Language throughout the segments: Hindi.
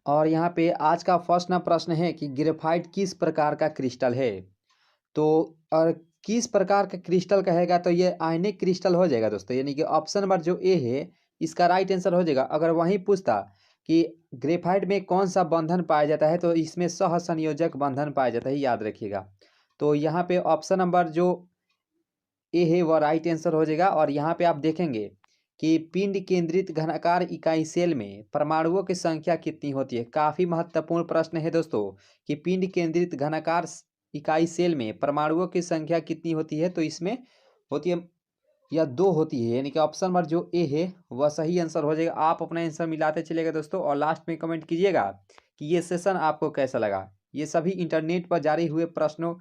और यहाँ पे आज का फर्स्ट ना प्रश्न है कि ग्रेफाइट किस प्रकार का क्रिस्टल है। तो और किस प्रकार का क्रिस्टल कहेगा तो ये आयनिक क्रिस्टल हो जाएगा दोस्तों, यानी कि ऑप्शन नंबर जो ए है इसका राइट आंसर हो जाएगा। अगर वहीं पूछता कि ग्रेफाइट में कौन सा बंधन पाया जाता है तो इसमें सहसंयोजक बंधन पाया जाता है, याद रखिएगा। तो यहाँ पे ऑप्शन नंबर जो ए है वह राइट आंसर हो जाएगा। और यहाँ पे आप देखेंगे कि पिंड केंद्रित घनाकार इकाई सेल में परमाणुओं की संख्या कितनी होती है। काफ़ी महत्वपूर्ण प्रश्न है दोस्तों कि पिंड केंद्रित घनाकार इकाई सेल में परमाणुओं की संख्या कितनी होती है। तो इसमें होती है या दो होती है, यानी कि ऑप्शन नंबर जो ए है वह सही आंसर हो जाएगा। आप अपना आंसर मिलाते चलेगा दोस्तों और लास्ट में कमेंट कीजिएगा कि ये सेशन आपको कैसा लगा। ये सभी इंटरनेट पर जारी हुए प्रश्नों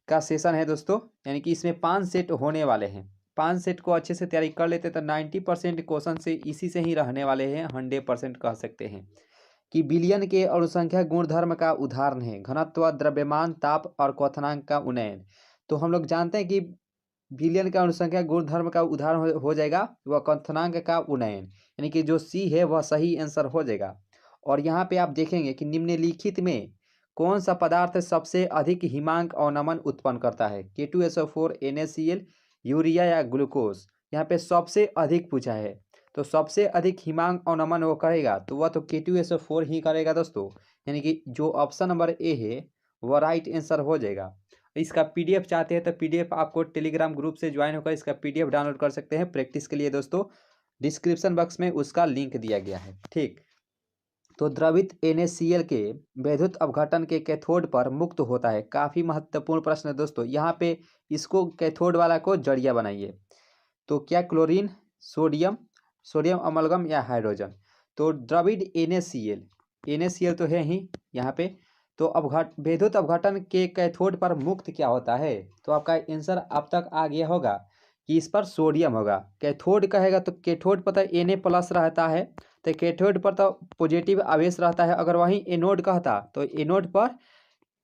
का सेशन है दोस्तों, यानी कि इसमें 5 सेट होने वाले हैं। 5 सेट को अच्छे से तैयारी कर लेते तो 90% क्वेश्चन से इसी से ही रहने वाले हैं, 100% कह सकते हैं। कि विलयन के अणुसंख्या गुणधर्म का उदाहरण है घनत्व, द्रव्यमान, ताप और क्वथनांक का उन्नयन। तो हम लोग जानते हैं कि विलयन का अणुसंख्या गुणधर्म का उदाहरण हो जाएगा वह क्वथनांक का उन्नयन, यानी कि जो सी है वह सही आंसर हो जाएगा। और यहाँ पे आप देखेंगे कि निम्नलिखित में कौन सा पदार्थ सबसे अधिक हिमांक अवनमन उत्पन्न करता है। K2SO4, NaCl, यूरिया या ग्लूकोज। यहाँ पे सबसे अधिक पूछा है तो सबसे अधिक हिमांक अवनमन वो करेगा तो वह तो K2SO4 ही करेगा दोस्तों, यानी कि जो ऑप्शन नंबर ए है वह राइट आंसर हो जाएगा। इसका पीडीएफ चाहते हैं तो पीडीएफ आपको टेलीग्राम ग्रुप से ज्वाइन होकर इसका पीडीएफ डाउनलोड कर सकते हैं प्रैक्टिस के लिए दोस्तों। डिस्क्रिप्शन बॉक्स में उसका लिंक दिया गया है, ठीक। तो द्रवित NaCl के वैद्युत अपघटन के कैथोड पर मुक्त होता है। काफ़ी महत्वपूर्ण प्रश्न है दोस्तों। यहाँ पे इसको कैथोड वाला को जड़िया बनाइए। तो क्या क्लोरीन, सोडियम, सोडियम अमलगम या हाइड्रोजन। तो द्रवित NaCl तो है ही यहाँ पे। तो वैद्युत अपघटन के कैथोड पर मुक्त क्या होता है। तो आपका आंसर अब तक आ गया होगा कि इस पर सोडियम होगा। कैथोड कहेगा तो कैथोड पर तो Na+ रहता है, तो कैथोड पर तो पॉजिटिव आवेश रहता है। अगर वहीं एनोड कहता तो एनोड पर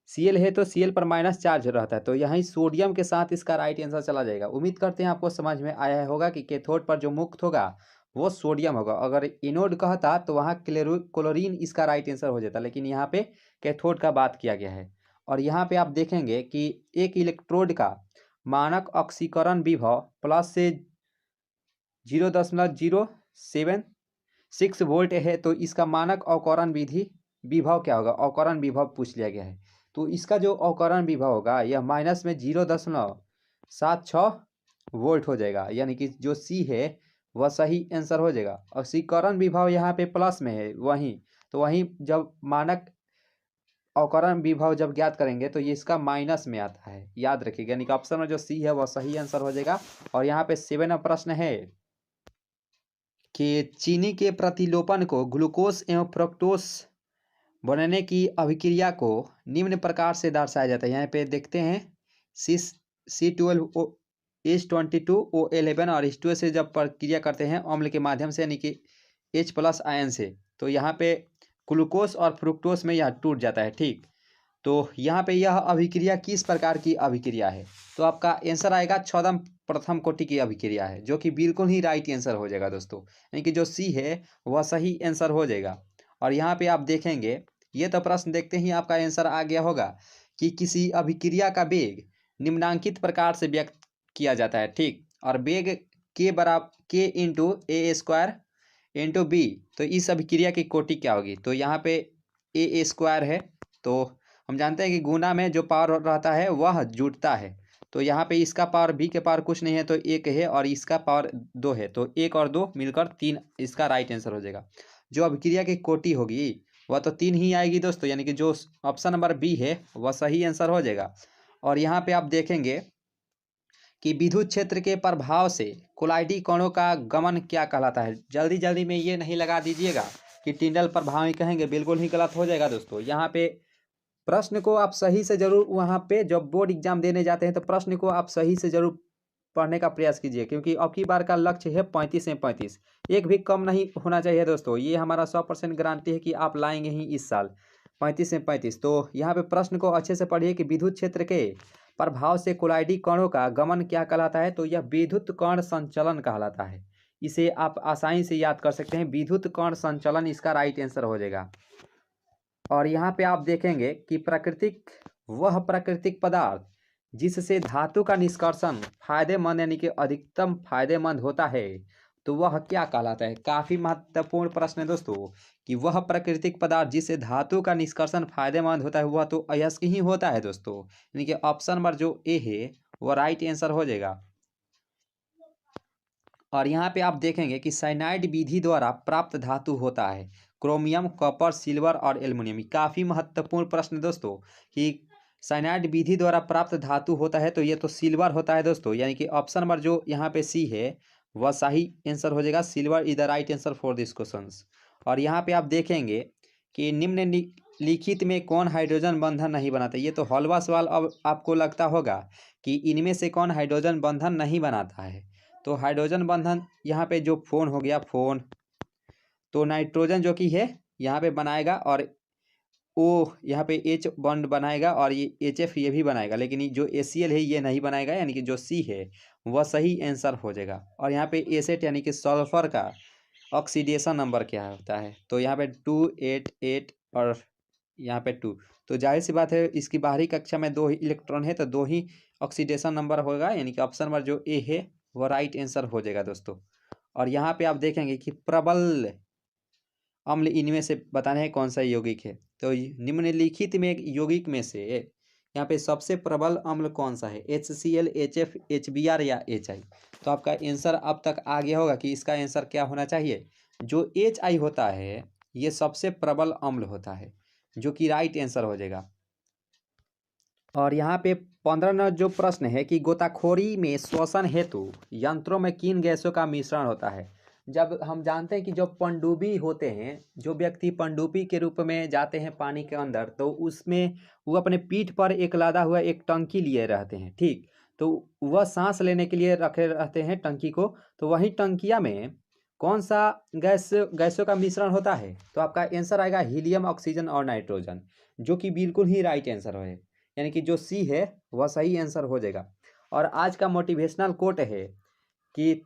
Cl है तो Cl पर माइनस चार्ज रहता है। तो यहाँ सोडियम के साथ इसका राइट आंसर चला जाएगा। उम्मीद करते हैं आपको समझ में आया होगा कि कैथोड पर जो मुक्त होगा वो सोडियम होगा। अगर एनोड कहता तो वहाँ क्लोरीन इसका राइट आंसर हो जाता, लेकिन यहाँ पे कैथोड का बात किया गया है। और यहाँ पे आप देखेंगे कि एक इलेक्ट्रोड का मानक ऑक्सीकरण विभव प्लस से 0.076 वोल्ट है। तो इसका मानक अवकरण विधि विभव क्या होगा, अवकरण विभव पूछ लिया गया है। तो इसका जो अवकरण विभव होगा यह माइनस में 0.76 वोल्ट हो जाएगा, यानी कि जो सी है वह सही आंसर हो जाएगा। ऑक्सीकरण विभव यहाँ पे प्लस में है वहीं, तो वहीं जब मानक अवकरण विभव जब ज्ञात करेंगे तो ये इसका माइनस में आता है, याद रखिएगा। यानी कि ऑप्शन में जो सी है वह सही आंसर हो जाएगा। और यहाँ पे 7 प्रश्न है कि चीनी के प्रतिलोपन को ग्लूकोज एवं फ्रक्टोस बनने की अभिक्रिया को निम्न प्रकार से दर्शाया जाता है। यहाँ पे देखते हैं C12H22O11 और H2O से जब प्रक्रिया करते हैं अम्ल के माध्यम से, यानी कि H+ आयन से, तो यहाँ पे ग्लूकोज और फ्रुक्टोस में यह टूट जाता है, ठीक। तो यहाँ पे यह अभिक्रिया किस प्रकार की अभिक्रिया है। तो आपका आंसर आएगा छदम प्रथम कोटि की अभिक्रिया है, जो कि बिल्कुल ही राइट आंसर हो जाएगा दोस्तों, यानी कि जो सी है वह सही आंसर हो जाएगा। और यहाँ पे आप देखेंगे ये तो प्रश्न देखते ही आपका आंसर आ गया होगा कि किसी अभिक्रिया का वेग निम्नांकित प्रकार से व्यक्त किया जाता है, ठीक। और वेग के बराबर K × A² × B। तो इस अभिक्रिया की कोटि क्या होगी। तो यहाँ पे A² है, तो हम जानते हैं कि गुना में जो पावर रहता है वह जुटता है। तो यहाँ पे इसका पावर बी के पावर कुछ नहीं है तो 1 है, और इसका पावर 2 है, तो 1 और 2 मिलकर 3 इसका राइट आंसर हो जाएगा। जो अभिक्रिया की कोटि होगी वह तो 3 ही आएगी दोस्तों, यानी कि जो ऑप्शन नंबर बी है वह सही आंसर हो जाएगा। और यहाँ पे आप देखेंगे कि विद्युत क्षेत्र के प्रभाव से कोलाइडी कणों का गमन क्या कहलाता है। जल्दी जल्दी में ये नहीं लगा दीजिएगा कि टिंडल प्रभाव ही कहेंगे, बिल्कुल ही गलत हो जाएगा दोस्तों। यहाँ पे प्रश्न को आप सही से जरूर, वहाँ पे जब बोर्ड एग्जाम देने जाते हैं तो प्रश्न को आप सही से जरूर पढ़ने का प्रयास कीजिए, क्योंकि अब की बार का लक्ष्य है 35 में 35, एक भी कम नहीं होना चाहिए दोस्तों। ये हमारा 100% गारंटी है कि आप लाएंगे ही इस साल 35 में 35। तो यहाँ पे प्रश्न को अच्छे से पढ़िए कि विद्युत क्षेत्र के प्रभाव से कोलाइडी कणों का गमन क्या कहलाता है। तो यह विद्युत कण संचलन कहलाता है। इसे आप आसानी से याद कर सकते हैं, विद्युत कण संचलन इसका राइट आंसर हो जाएगा। और यहाँ पे आप देखेंगे कि वह प्राकृतिक पदार्थ जिससे धातु का निष्कर्षण फायदेमंद यानी कि अधिकतम फायदेमंद होता है, तो वह क्या कहलाता है। काफी महत्वपूर्ण प्रश्न है दोस्तों कि वह प्राकृतिक पदार्थ जिससे धातु का निष्कर्षण फायदेमंद होता है वह तो अयस्क ही होता है दोस्तों, यानी कि ऑप्शन नंबर जो ए है वह राइट आंसर हो जाएगा। और यहाँ पे आप देखेंगे कि साइनाइड विधि द्वारा प्राप्त धातु होता है क्रोमियम, कॉपर, सिल्वर और एल्युमिनियम। काफ़ी महत्वपूर्ण प्रश्न है दोस्तों कि साइनाइड विधि द्वारा प्राप्त धातु होता है, तो ये तो सिल्वर होता है दोस्तों, यानी कि ऑप्शन नंबर जो यहाँ पे सी है वह सही आंसर हो जाएगा। Silver is the right answer for this question. और यहाँ पे आप देखेंगे कि निम्नलिखित में कौन हाइड्रोजन बंधन नहीं बनाता। ये तो हलवा सवाल अब आपको लगता होगा कि इनमें से कौन हाइड्रोजन बंधन नहीं बनाता है। तो हाइड्रोजन बंधन यहाँ पे जो फोन हो गया, फोन तो नाइट्रोजन जो कि है यहाँ पे बनाएगा, और ओ यहाँ पे एच बॉन्ड बनाएगा, और ये HF ये भी बनाएगा, लेकिन ये जो ACL है ये नहीं बनाएगा, यानी कि जो सी है वह सही आंसर हो जाएगा। और यहाँ पे एसेट यानी कि सल्फर का ऑक्सीडेशन नंबर क्या होता है, तो यहाँ पे 288 और यहाँ पे 2, तो जाहिर सी बात है इसकी बाहरी कक्षा में 2 ही इलेक्ट्रॉन है, तो 2 ही ऑक्सीडेशन नंबर होगा, यानी कि ऑप्शन नंबर जो ए है वह राइट आंसर हो जाएगा दोस्तों। और यहाँ पे आप देखेंगे कि प्रबल अम्ल इनमें से बताने हैं कौन सा यौगिक है। तो निम्नलिखित में यौगिक में से यहाँ पे सबसे प्रबल अम्ल कौन सा है, HCl, HF, HBr या HI। तो आपका आंसर अब तक आ गया होगा कि इसका आंसर क्या होना चाहिए। जो HI होता है ये सबसे प्रबल अम्ल होता है, जो कि राइट आंसर हो जाएगा। और यहाँ पे 15 जो प्रश्न है कि गोताखोरी में श्वसन हेतु यंत्रों में किन गैसों का मिश्रण होता है। जब हम जानते हैं कि जो पनडुब्बी होते हैं, जो व्यक्ति पनडुब्बी के रूप में जाते हैं पानी के अंदर, तो उसमें वो अपने पीठ पर एक लादा हुआ एक टंकी लिए रहते हैं, ठीक। तो वह सांस लेने के लिए रखे रहते हैं टंकी को, तो वही टंकिया में कौन सा गैसों का मिश्रण होता है। तो आपका आंसर आएगा हीलियम, ऑक्सीजन और नाइट्रोजन, जो कि बिल्कुल ही राइट आंसर है, यानी कि जो सी है वह सही आंसर हो जाएगा। और आज का मोटिवेशनल कोट है कि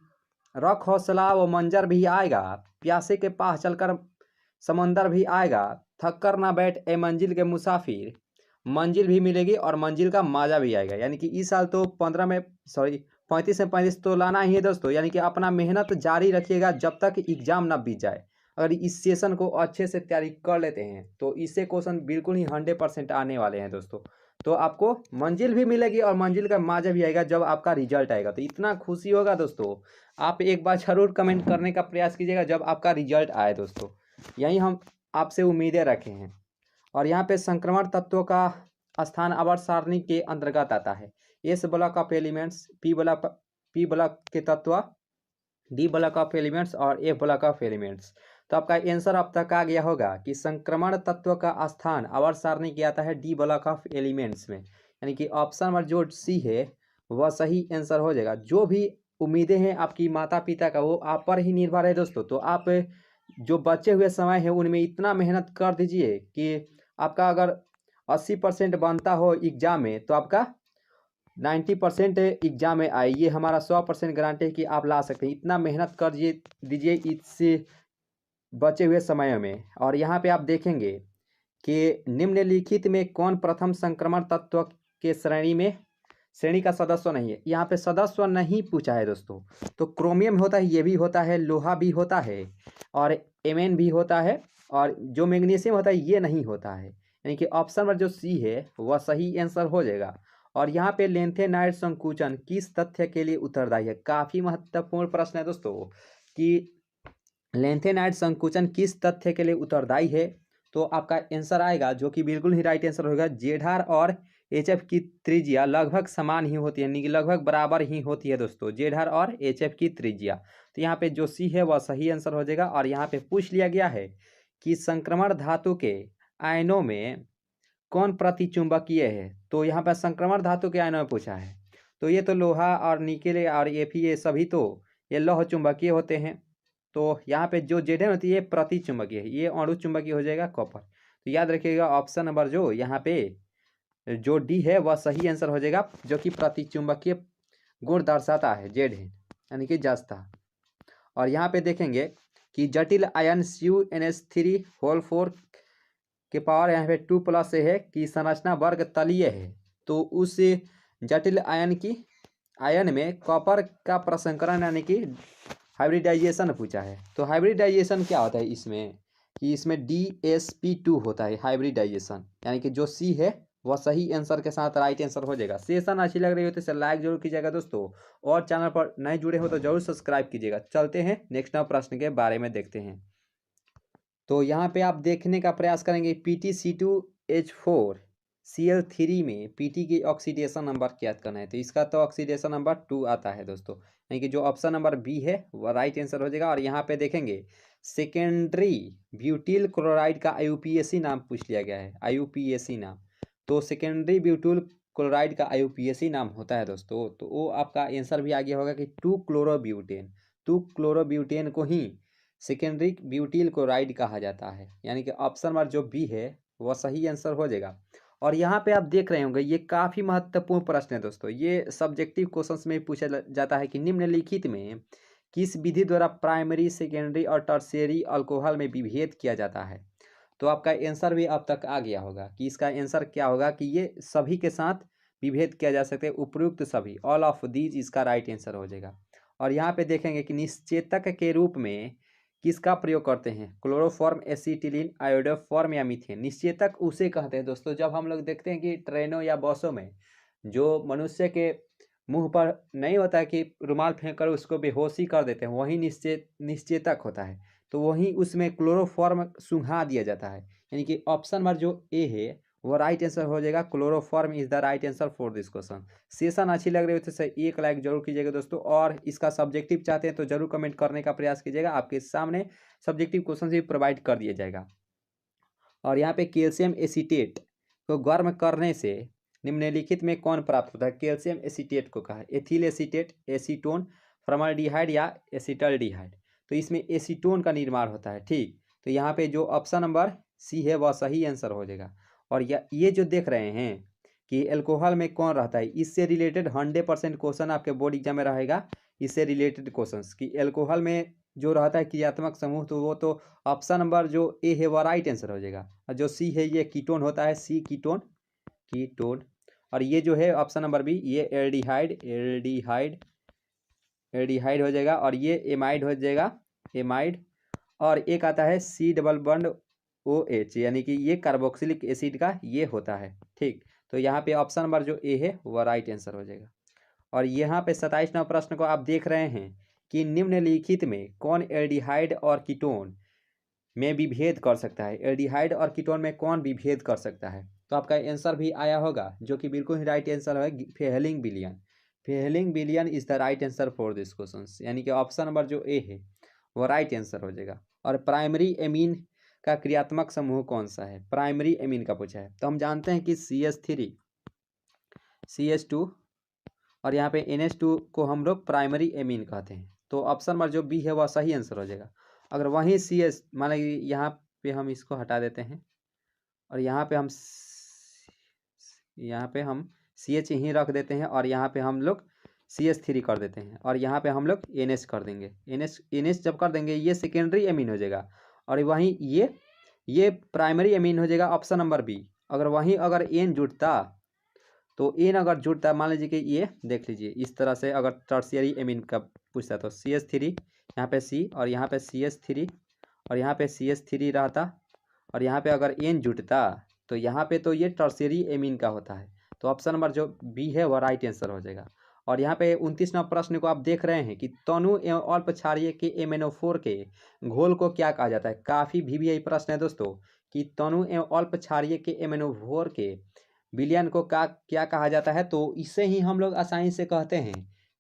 रख हौसला वो मंजर भी आएगा, प्यासे के पास चलकर समंदर भी आएगा, थक कर ना बैठ ए मंजिल के मुसाफिर, मंजिल भी मिलेगी और मंजिल का मजा भी आएगा। यानी कि इस साल तो 35 में 35 तो लाना ही है दोस्तों, यानी कि अपना मेहनत जारी रखिएगा जब तक एग्जाम ना बीत जाए। अगर इस सेशन को अच्छे से तैयारी कर लेते हैं तो इससे क्वेश्चन बिल्कुल ही 100% आने वाले हैं दोस्तों। तो आपको मंजिल भी मिलेगी और मंजिल का मजा भी आएगा जब आपका रिजल्ट आएगा, तो इतना खुशी होगा दोस्तों। आप एक बार जरूर कमेंट करने का प्रयास कीजिएगा जब आपका रिजल्ट आए दोस्तों, यही हम आपसे उम्मीदें रखे हैं। और यहाँ पे संक्रमण तत्वों का स्थान आवर्त सारणी के अंतर्गत आता है। S block of elements, P block के तत्व, डी ब्लॉक ऑफ एलिमेंट्स और एफ ब्लॉक ऑफ एलिमेंट्स। तो आपका आंसर अब तक आ गया होगा कि संक्रमण तत्व का स्थान आवर्त सारणी के आता है डी ब्लॉक ऑफ एलिमेंट्स में, यानी कि ऑप्शन नंबर जो सी है वह सही आंसर हो जाएगा। जो भी उम्मीदें हैं आपकी माता पिता का वो आप पर ही निर्भर है दोस्तों। तो आप जो बचे हुए समय है उनमें इतना मेहनत कर दीजिए कि आपका अगर 80% बनता हो एग्जाम में तो आपका 90% एग्जाम में आए, ये हमारा 100% गारंटी है कि आप ला सकते हैं। इतना मेहनत कर दीजिए इससे बचे हुए समय में। और यहाँ पे आप देखेंगे कि निम्नलिखित में कौन प्रथम संक्रमण तत्व के श्रेणी का सदस्य नहीं है। यहाँ पे सदस्य नहीं पूछा है दोस्तों। तो क्रोमियम होता है, ये भी होता है, लोहा भी होता है और एमएन भी होता है, और जो मैग्नीशियम होता है ये नहीं होता है, यानी कि ऑप्शन नंबर जो सी है वह सही आंसर हो जाएगा। और यहाँ पे लेंथेनाइड संकुचन किस तथ्य के लिए उत्तरदायी है। काफी महत्वपूर्ण प्रश्न है दोस्तों कि लेंथेनाइड संकुचन किस तथ्य के लिए उत्तरदायी है। तो आपका आंसर आएगा जो कि बिल्कुल ही राइट आंसर होगा, जेडार और HF की त्रिज्या लगभग समान ही होती है, यानी कि लगभग बराबर ही होती है दोस्तों, जेडार और HF की त्रिज्या। तो यहाँ पे जो सी है वह सही आंसर हो जाएगा। और यहाँ पे पूछ लिया गया है कि संक्रमण धातु के आयनों में कौन प्रतिचुंबकीय है। तो यहाँ पर संक्रमण धातु के आयनों में पूछा है, तो ये तो लोहा और निकेल और Fe ये सभी तो ये लौह चुंबकीय होते हैं। तो यहाँ पे जो जेड होती है ये प्रति चुंबकीय है, ये अणु चुंबकीय हो जाएगा कॉपर। तो याद रखिएगा ऑप्शन नंबर जो यहाँ पे जो डी है वह सही आंसर हो जाएगा, जो कि प्रति चुंबकीय गुण दर्शाता है, जेड है यानी कि जस्ता। और यहाँ पे देखेंगे कि जटिल आयन CuNH3 होल 4 के पावर यहाँ पे 2 से है कि संरचना वर्ग तलीय है। तो उस जटिल आयन में कॉपर का प्रसंकरण यानी कि हाइब्रिडाइजेशन पूछा है। तो हाइब्रिडाइजेशन क्या होता है इसमें, कि इसमें DsP2 होता है हाइब्रिडाइजेशन, यानी कि जो सी है वह सही आंसर के साथ राइट आंसर हो जाएगा। सेशन अच्छी लग रही हो तो इसे लाइक जरूर कीजिएगा दोस्तों, और चैनल पर नए जुड़े हो तो जरूर सब्सक्राइब कीजिएगा। चलते हैं नेक्स्ट प्रश्न के बारे में देखते हैं। तो यहाँ पे आप देखने का प्रयास करेंगे PtC2H4Cl3 में Pt की ऑक्सीडेशन नंबर ज्ञात करना है। तो इसका तो ऑक्सीडेशन नंबर 2 आता है दोस्तों, यानी कि जो ऑप्शन नंबर बी है वह राइट आंसर हो जाएगा। और यहाँ पे देखेंगे सेकेंडरी ब्यूटिल क्लोराइड का IUPAC नाम पूछ लिया गया है, IUPAC नाम। तो सेकेंडरी ब्यूटिल क्लोराइड का IUPAC नाम होता है दोस्तों। तो वो आपका आंसर भी आ गया होगा कि 2-क्लोरोब्यूटेन को ही सेकेंडरी ब्यूटिल क्लोराइड कहा जाता है, यानी कि ऑप्शन नंबर जो बी है वह सही आंसर हो जाएगा। और यहाँ पे आप देख रहे होंगे ये काफ़ी महत्वपूर्ण प्रश्न है दोस्तों, ये सब्जेक्टिव क्वेश्चंस में पूछा जाता है कि निम्नलिखित में किस विधि द्वारा प्राइमरी, सेकेंडरी और टर्शियरी अल्कोहल में विभेद किया जाता है। तो आपका आंसर भी अब तक आ गया होगा कि इसका आंसर क्या होगा, कि ये सभी के साथ विभेद किया जा सकता है, उपयुक्त सभी, ऑल ऑफ दीज इसका राइट आंसर हो जाएगा। और यहाँ पे देखेंगे कि निश्चेतक के रूप में किसका प्रयोग करते हैं, क्लोरोफॉर्म, एसिटिलीन, आयोडोफॉर्म या मीथेन। निश्चेतक उसे कहते हैं दोस्तों जब हम लोग देखते हैं कि ट्रेनों या बसों में जो मनुष्य के मुंह पर नहीं होता है कि रुमाल फेंक कर उसको बेहोशी कर देते हैं, वही निश्चेतक होता है। तो वहीं उसमें क्लोरोफॉर्म सुंघा दिया जाता है, यानी कि ऑप्शन नंबर जो ए है वो राइट आंसर हो जाएगा। Chloroform is the right answer for this question. Session अच्छी लग रही हो तो इसे एक लाइक जरूर कीजिएगा दोस्तों, और इसका सब्जेक्टिव चाहते हैं तो जरूर कमेंट करने का प्रयास कीजिएगा, आपके सामने सब्जेक्टिव क्वेश्चन भी प्रोवाइड कर दिया जाएगा। और यहाँ पे कैल्शियम एसीटेट को गर्म करने से निम्नलिखित में कौन प्राप्त होता है। कैल्शियम एसीटेट को कहा एथिल एसीटेट, एसीटोन, फॉर्मल्डिहाइड या एसिटल्डिहाइड। तो इसमें एसीटोन का निर्माण होता है, ठीक। तो यहाँ पे जो ऑप्शन नंबर सी है वह सही आंसर हो जाएगा। और ये जो देख रहे हैं कि एल्कोहल में कौन रहता है, इससे रिलेटेड 100% क्वेश्चन आपके बोर्ड एग्जाम में रहेगा। इससे रिलेटेड क्वेश्चन कि एल्कोहल में जो रहता है क्रियात्मक समूह, तो वो तो ऑप्शन नंबर जो ए है वह राइट आंसर हो जाएगा। और जो सी है ये कीटोन होता है, सी कीटोन, कीटोन। और ये जो है ऑप्शन नंबर बी ये एल्डिहाइड हो जाएगा। और ये एमाइड हो जाएगा, एमाइड। और एक आता है C डबल बॉन्ड OH, यानी कि ये कार्बोक्सिलिक एसिड का ये होता है, ठीक। तो यहाँ पे ऑप्शन नंबर जो ए है वह राइट आंसर हो जाएगा। और यहाँ पे 27 नंबर प्रश्न को आप देख रहे हैं कि निम्नलिखित में कौन एल्डिहाइड और कीटोन में विभेद कर सकता है। एल्डिहाइड और कीटोन में कौन विभेद कर सकता है। तो आपका आंसर भी आया होगा जो कि बिल्कुल ही राइट आंसर है, Fehling William. Fehling William is the right answer for this question, यानी कि ऑप्शन नंबर जो ए है वो राइट आंसर हो जाएगा। और प्राइमरी एमीन का क्रियात्मक समूह कौन सा है, प्राइमरी एमीन का पूछा है। तो हम जानते हैं कि CH3 CH2 और यहाँ पे NH2 को हम लोग प्राइमरी एमीन कहते हैं। तो ऑप्शन नंबर जो बी है वह सही आंसर हो जाएगा। अगर वहीं CH मान लीजिए यहाँ पे हम इसको हटा देते हैं और यहाँ पे हम CH ही रख देते हैं, और यहाँ पे हम लोग CH3 कर देते हैं, और यहाँ पे हम लोग NH कर देंगे। NH जब कर देंगे ये सेकेंडरी एमीन हो जाएगा, और वहीं ये प्राइमरी एमीन हो जाएगा, ऑप्शन नंबर बी। अगर वहीं अगर N जुड़ता तो एन अगर जुड़ता, मान लीजिए कि ये देख लीजिए इस तरह से, अगर टर्शियरी एमीन का पूछता तो CH3 यहाँ पे C और यहाँ पे CH3 और यहाँ पे CH3 रहता, और यहाँ पे अगर एन जुड़ता तो यहाँ पे तो ये टर्शियरी एमीन का होता है। तो ऑप्शन नंबर जो बी है वह राइट आंसर हो जाएगा। और यहाँ पे 29 नंबर प्रश्न को आप देख रहे हैं कि तनु एवं अल्प क्षारीय के MnO4 के घोल को क्या कहा जाता है। काफ़ी VVI प्रश्न है दोस्तों कि तनु एवं अल्प क्षारीय के MnO4 के विलयन को क्या कहा जाता है। तो इसे ही हम लोग आसानी से कहते हैं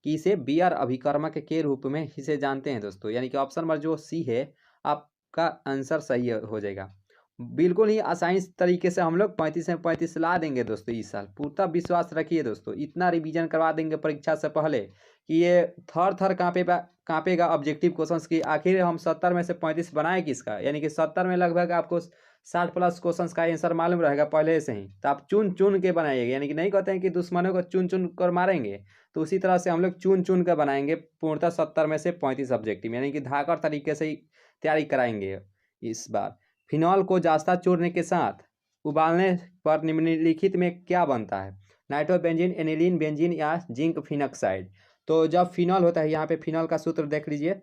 कि इसे बियर अभिकर्मक के रूप में इसे जानते हैं दोस्तों, यानी कि ऑप्शन नंबर जो सी है आपका आंसर सही हो जाएगा। बिल्कुल ही आसानी तरीके से हम लोग 35 में 35 ला देंगे दोस्तों इस साल, पूरा विश्वास रखिए दोस्तों। इतना रिवीजन करवा देंगे परीक्षा से पहले कि ये थर कांपेगा ऑब्जेक्टिव क्वेश्चंस की। आखिर हम 70 में से 35 बनाए किसका, यानी कि 70 में लगभग आपको 60+ क्वेश्चंस का आंसर मालूम रहेगा पहले से ही। तो आप चुन चुन के बनाइएगा, यानी कि नहीं कहते हैं कि दुश्मनों को चुन चुन कर मारेंगे, तो उसी तरह से हम लोग चुन चुन कर बनाएंगे पूर्णतः 70 में से 35 ऑब्जेक्टिव, यानी कि धाकर तरीके से ही तैयारी कराएंगे इस बार। फिनॉल को जास्ता चूर्ण के साथ उबालने पर निम्नलिखित में क्या बनता है? नाइट्रोबेंजीन, एनिलीन, बेंजीन या जिंक फिनॉक्साइड। तो जब फिनॉल होता है, यहाँ पे फिनॉल का सूत्र देख लीजिए,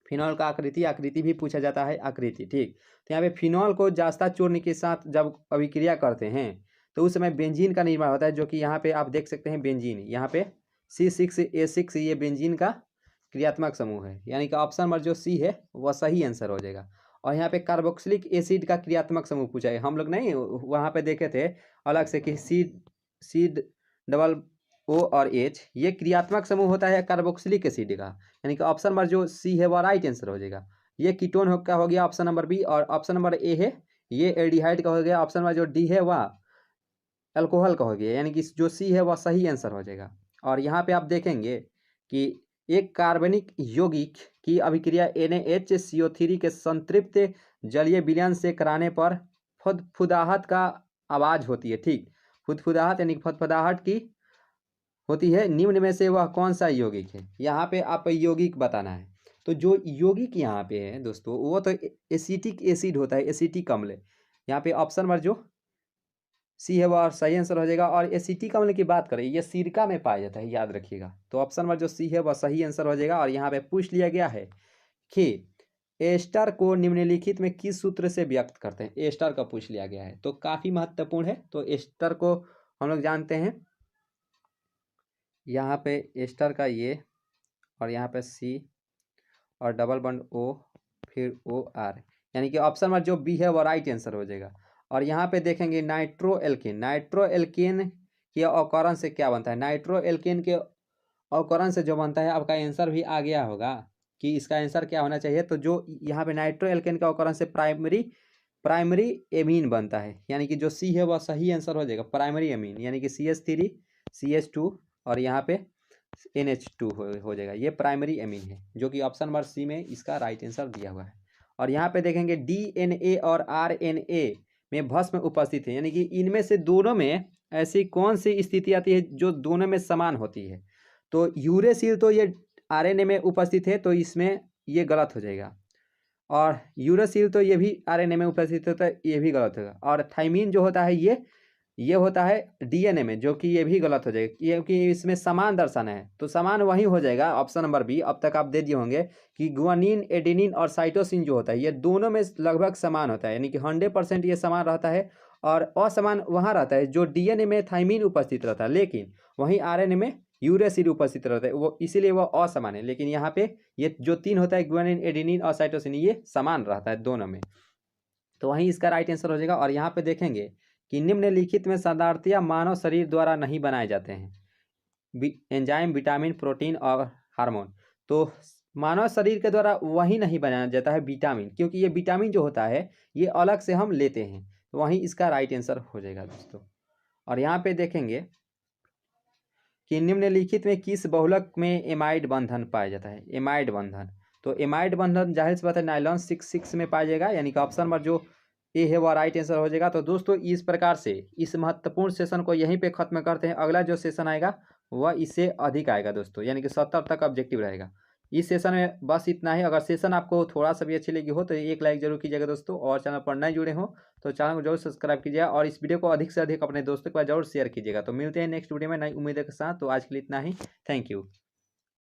फिनॉल का आकृति भी पूछा जाता है, आकृति, ठीक। तो यहाँ पे फिनॉल को जास्ता चूर्ण के साथ जब अभिक्रिया करते हैं तो उस समय बेंजीन का निर्माण होता है, जो कि यहाँ पे आप देख सकते हैं बेंजीन, यहाँ पे C6H6 ये बेंजीन का क्रियात्मक समूह है, यानी कि ऑप्शन नंबर जो सी है वह सही आंसर हो जाएगा। और यहाँ पे कार्बोक्सिलिक एसिड का क्रियात्मक समूह पूछा है, हम लोग नहीं वहाँ पे देखे थे अलग से कि सी डबल ओ और एच ये क्रियात्मक समूह होता है कार्बोक्सिलिक एसिड का, यानी कि ऑप्शन नंबर जो सी है वह राइट आंसर हो जाएगा। ये कीटोन का हो गया ऑप्शन नंबर बी, और ऑप्शन नंबर ए है ये एल्डिहाइड का हो गया, ऑप्शन नंबर जो डी है वह अल्कोहल का हो गया, यानी कि जो सी है वह सही आंसर हो जाएगा। और यहाँ पे आप देखेंगे कि एक कार्बनिक यौगिक की अभिक्रिया NaHCO3 के संतृप्त जलीय विलयन से कराने पर फुदफुदाहट का आवाज़ होती है, ठीक। फुदफुदाहट यानी फुदफुदाहट की होती है, निम्न में से वह कौन सा यौगिक है? यहाँ पे आप यौगिक बताना है। तो जो यौगिक यहाँ पे है दोस्तों वो तो एसिटिक एसिड होता है, एसिटिक अम्ल। यहाँ पे ऑप्शन नंबर जो सी है वह सही आंसर हो जाएगा। और एसिटिक अम्ल की बात करें ये सिरका में पाया जाता है, याद रखिएगा। तो ऑप्शन नंबर जो सी है वह सही आंसर हो जाएगा। और यहाँ पे पूछ लिया गया है कि एस्टर को निम्नलिखित में किस सूत्र से व्यक्त करते हैं? एस्टर का पूछ लिया गया है, तो काफ़ी महत्वपूर्ण है। तो एस्टर को हम लोग जानते हैं, यहाँ पे एस्टर का ये, और यहाँ पे सी और डबल बॉन्ड ओ, फिर OR, यानी कि ऑप्शन नंबर जो बी है वो राइट आंसर हो जाएगा। और यहाँ पे देखेंगे नाइट्रो एल्केन के अवकरण से क्या बनता है? नाइट्रो एल्केन के अवकरण से जो बनता है, आपका आंसर भी आ गया होगा कि इसका आंसर क्या होना चाहिए। तो जो यहाँ पे नाइट्रो एल्केन के अवकरण से प्राइमरी एमीन बनता है, यानी कि जो सी है वह सही आंसर हो जाएगा, प्राइमरी एमीन, यानी कि CH3 CH2 और यहाँ पे NH2 हो जाएगा, ये प्राइमरी एमीन है, जो कि ऑप्शन नंबर सी में इसका राइट आंसर दिया हुआ है। और यहाँ पे देखेंगे DNA और RNA में भस्म उपस्थित है, यानी कि इनमें से दोनों में ऐसी कौन सी स्थिति आती है जो दोनों में समान होती है? तो यूरेसिल तो ये RNA में उपस्थित है, तो इसमें ये गलत हो जाएगा। और यूरेसिल तो ये भी RNA में उपस्थित होता है, ये भी गलत होगा। और थाइमिन जो होता है ये होता है DNA में, जो कि ये भी गलत हो जाएगा, क्योंकि इसमें समान दर्शाना है। तो समान वही हो जाएगा ऑप्शन नंबर बी। अब तक आप दे दिए होंगे कि गुआनिन, एडेनिन और साइटोसिन जो होता है ये दोनों में लगभग समान होता है, यानी कि 100% ये समान रहता है। और असमान वहाँ रहता है जो DNA में थाइमिन उपस्थित रहता है, लेकिन वहीं RNA में यूरेसिल उपस्थित रहता है, वो इसीलिए वो असमान है। लेकिन यहाँ पे ये जो तीन होता है गुआनिन, एडेनिन और साइटोसिन, ये समान रहता है दोनों में, तो वहीं इसका राइट आंसर हो जाएगा। और यहाँ पे देखेंगे कि निम्नलिखित में साधारणतया मानव शरीर द्वारा नहीं बनाए जाते हैं एंजाइम, विटामिन, प्रोटीन और हार्मोन। तो मानव शरीर के द्वारा वही नहीं बनाया जाता है विटामिन, क्योंकि ये विटामिन जो होता है ये अलग से हम लेते हैं, तो वहीं इसका राइट आंसर हो जाएगा दोस्तों। और यहाँ पे देखेंगे कि निम्नलिखित में किस बहुलक में एमाइड बंधन पाया जाता है? एमाइड बंधन, तो एमाइड बंधन जाहिर सी बात है नाइलॉन 6 में पाया जाएगा, यानी कि ऑप्शन नंबर जो ए है वह राइट आंसर हो जाएगा। तो दोस्तों इस प्रकार से इस महत्वपूर्ण सेशन को यहीं पे खत्म करते हैं। अगला जो सेशन आएगा वह इससे अधिक आएगा दोस्तों, यानी कि 70 तक ऑब्जेक्टिव रहेगा। इस सेशन में बस इतना ही। अगर सेशन आपको थोड़ा सा भी अच्छी लगी हो तो एक लाइक जरूर कीजिएगा दोस्तों, और चैनल पर नए जुड़े हो तो चैनल को जरूर सब्सक्राइब कीजिएगा, और इस वीडियो को अधिक से अधिक अपने दोस्तों के पास जरूर शेयर कीजिएगा। तो मिलते हैं नेक्स्ट वीडियो में नई उम्मीदों के साथ। तो आज के लिए इतना ही, थैंक यू।